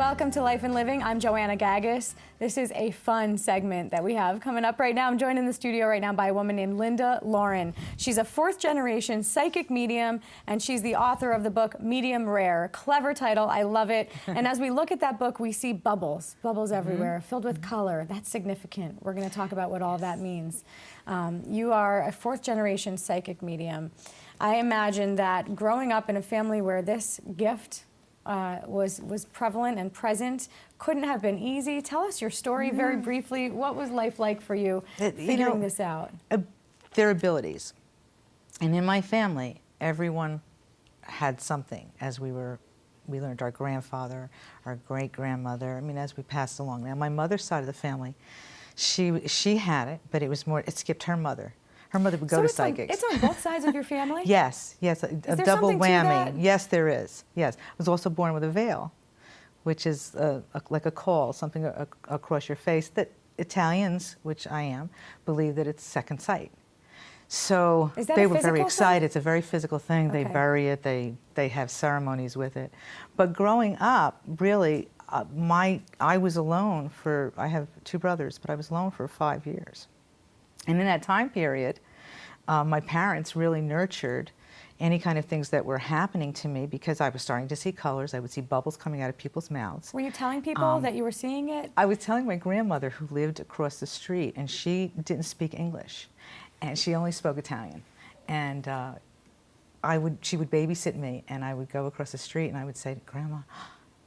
Welcome to Life and Living. I'm Joanna Gagis. This is a fun segment that we have coming up right now. I'm joined in the studio right now by a woman named Linda Lauren. She's a fourth-generation psychic medium, and she's the author of the book Medium Rare. Clever title, I love it. And as we look at that book, we see bubbles everywhere, filled with color. That's significant. We're going to talk about what all that means. You are a fourth-generation psychic medium. I imagine that growing up in a family where this gift was prevalent and present couldn't have been easy. Tell us your story very briefly. What was life like for you figuring this out? Their abilities. And in my family, everyone had something as we learned our grandfather, our great-grandmother, I mean, as we passed along. Now, my mother's side of the family, she had it, but it skipped her mother. Her mother would go to psychics. It's on both sides of your family? Yes, a double whammy. Yes, there is. Yes. I was also born with a veil, which is like a caul, something across your face that Italians, which I am, believe that it's second sight. So they were very excited. It's a very physical thing. Okay. They bury it. They have ceremonies with it. But growing up, really, I was alone I have two brothers, but I was alone for 5 years. And in that time period, my parents really nurtured any kind of things that were happening to me because I was starting to see colors. I would see bubbles coming out of people's mouths. Were you telling people that you were seeing it? I was telling my grandmother who lived across the street, and she didn't speak English, and she only spoke Italian. And she would babysit me, and I would go across the street, and I would say, "Grandma,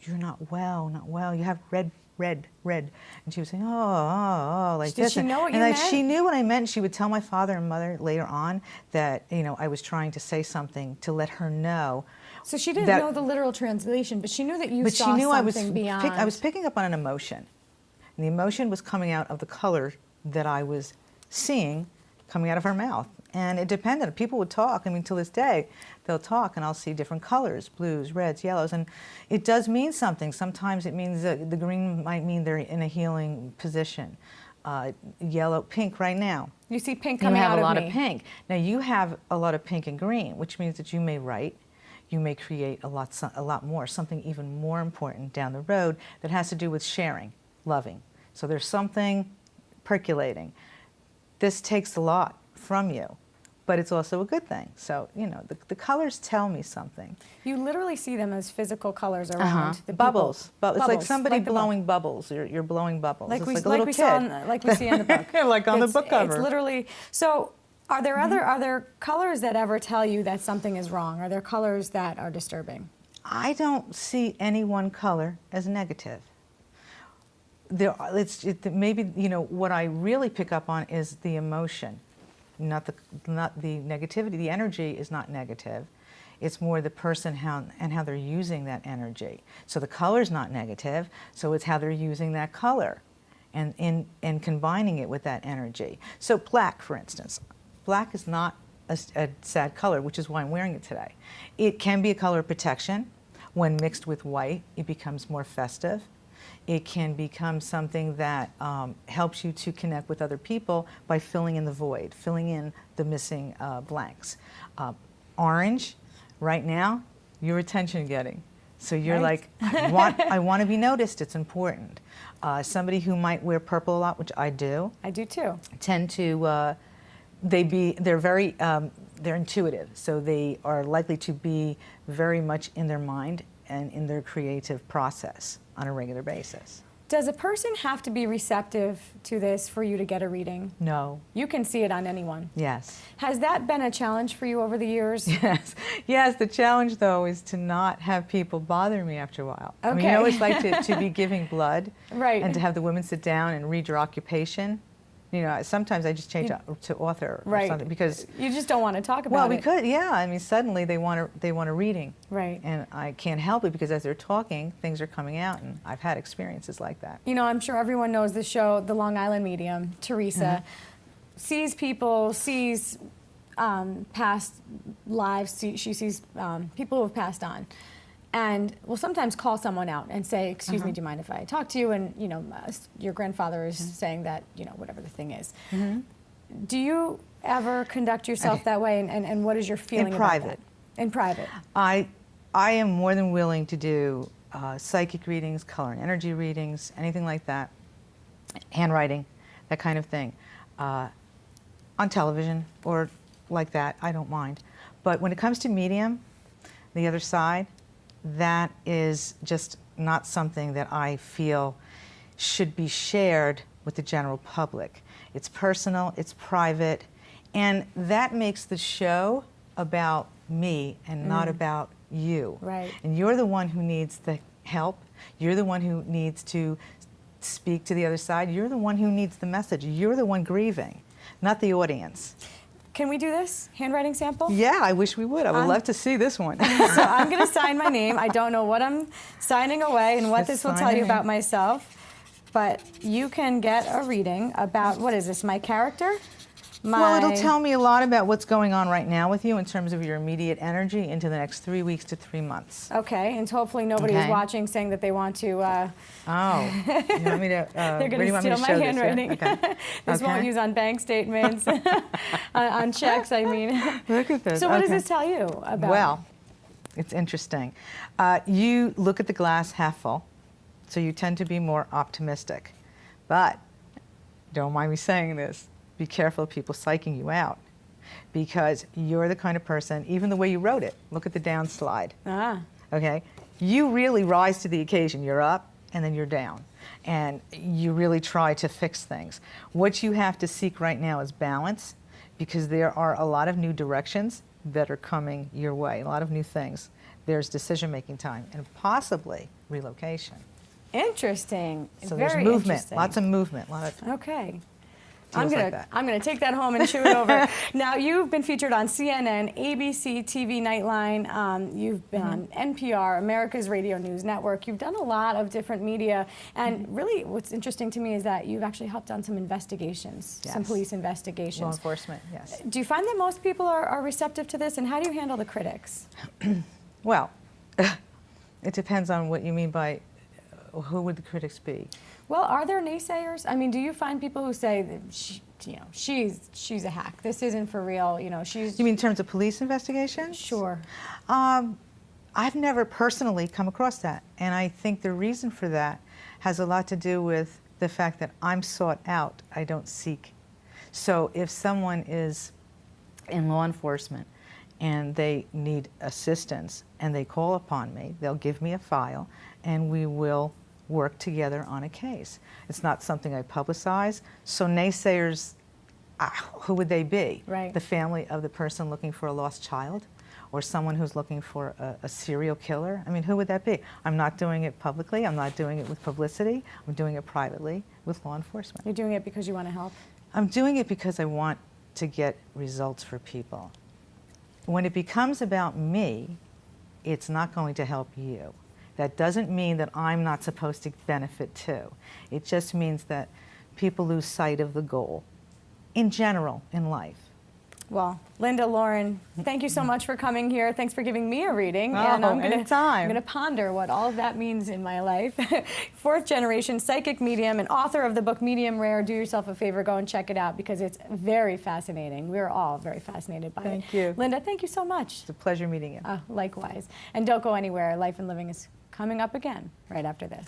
you're not well, not well. You have red. And she was saying, oh, like this. Did she know what you meant? And she knew what I meant. She would tell my father and mother later on that, I was trying to say something to let her know. So she didn't know the literal translation, but she knew that you saw something beyond. I was picking up on an emotion. And the emotion was coming out of the color that I was seeing coming out of her mouth. And it depended. People would talk. I mean, to this day, they'll talk, and I'll see different colors, blues, reds, yellows, and it does mean something. Sometimes it means the green might mean they're in a healing position. Yellow, pink right now. You see pink coming out of me. You have a lot of pink. Now, you have a lot of pink and green, which means that you may write, you may create a lot more, something even more important down the road that has to do with sharing, loving. So there's something percolating. This takes a lot from you, but it's also a good thing. So, the colors tell me something. You literally see them as physical colors around the bubbles. It's like somebody blowing bubbles. You're blowing bubbles. Like it's we, like a little we kid. like we see in the book. Like on the book cover. It's literally, so are there are there colors that ever tell you that something is wrong? Are there colors that are disturbing? I don't see any one color as negative. Maybe, what I really pick up on is the emotion. Not the negativity. The energy is not negative. It's more the person and how they're using that energy. So the color's not negative, so it's how they're using that color and combining it with that energy. So black, for instance. Black is not a sad color, which is why I'm wearing it today. It can be a color of protection. When mixed with white, it becomes more festive. It can become something that helps you to connect with other people by filling in the void, filling in the missing blanks. Orange, right now, you're attention getting. So you're like, I want to be noticed, it's important. Somebody who might wear purple a lot, which I do. I do too. Tend to, they're intuitive. So they are likely to be very much in their mind and in their creative process on a regular basis. Does a person have to be receptive to this for you to get a reading? No. You can see it on anyone? Yes. Has that been a challenge for you over the years? Yes. Yes, the challenge, though, is to not have people bother me after a while. Okay. I mean, I always like to be giving blood. Right. And to have the women sit down and read your occupation. Sometimes I just change to author or something because you just don't want to talk about it. Well, we could, yeah. I mean, suddenly they want a reading, right? And I can't help it because as they're talking, things are coming out, and I've had experiences like that. I'm sure everyone knows the show, The Long Island Medium. Teresa sees people, sees past lives. She sees people who have passed on. And will sometimes call someone out and say, excuse me, do you mind if I talk to you? And, your grandfather is saying that, whatever the thing is. Do you ever conduct yourself that way? And what is your feeling about that? In private. I am more than willing to do psychic readings, color and energy readings, anything like that, handwriting, that kind of thing, on television or like that, I don't mind. But when it comes to medium, the other side, that is just not something that I feel should be shared with the general public. It's personal, it's private, and that makes the show about me and not about you. Right. And you're the one who needs the help. You're the one who needs to speak to the other side. You're the one who needs the message. You're the one grieving, not the audience. Can we do this handwriting sample? Yeah, I wish we would. I would love to see this one. So I'm going to sign my name. I don't know what I'm signing away and what this will tell you about myself, but you can get a reading about, what is this, my character? Well, it'll tell me a lot about what's going on right now with you in terms of your immediate energy into the next 3 weeks to 3 months. Okay, and hopefully nobody is watching saying that they want to... you want me to... they're going to steal my handwriting. This? Okay. This won't use on bank statements, on checks, I mean. Look at this. So what does this tell you about? Well, it's interesting. You look at the glass half full, so you tend to be more optimistic. But, don't mind me saying this, be careful of people psyching you out, because you're the kind of person, even the way you wrote it, look at the down slide. Okay? You really rise to the occasion. You're up and then you're down. And you really try to fix things. What you have to seek right now is balance, because there are a lot of new directions that are coming your way, a lot of new things. There's decision-making time and possibly relocation. Interesting. So Very there's movement, interesting. lots of movement. Okay. Feels I'm like that. gonna take that home and chew it over. Now, you've been featured on CNN, ABC, TV Nightline. You've been on NPR, America's Radio News Network. You've done a lot of different media. And really, what's interesting to me is that you've actually helped on some investigations, some police investigations. Law enforcement, yes. Do you find that most people are receptive to this? And how do you handle the critics? Well, it depends on what you mean by who would the critics be. Well, are there naysayers? I mean, do you find people who say, that she's a hack, this isn't for real, she's... You mean in terms of police investigations? Sure. I've never personally come across that, and I think the reason for that has a lot to do with the fact that I'm sought out, I don't seek. So if someone is in law enforcement and they need assistance and they call upon me, they'll give me a file and we will work together on a case. It's not something I publicize. So naysayers, who would they be? Right. The family of the person looking for a lost child, or someone who's looking for a serial killer? I mean, who would that be? I'm not doing it publicly. I'm not doing it with publicity. I'm doing it privately with law enforcement. You're doing it because you want to help? I'm doing it because I want to get results for people. When it becomes about me, it's not going to help you. That doesn't mean that I'm not supposed to benefit too. It just means that people lose sight of the goal in general in life. Well, Linda, Lauren, thank you so much for coming here. Thanks for giving me a reading. Oh, and I'm anytime. going to ponder what all of that means in my life. 4th generation psychic medium and author of the book Medium Rare. Do yourself a favor, go and check it out because it's very fascinating. We're all very fascinated by it. Thank you. Linda, thank you so much. It's a pleasure meeting you. Likewise. And don't go anywhere. Life and Living is coming up again right after this.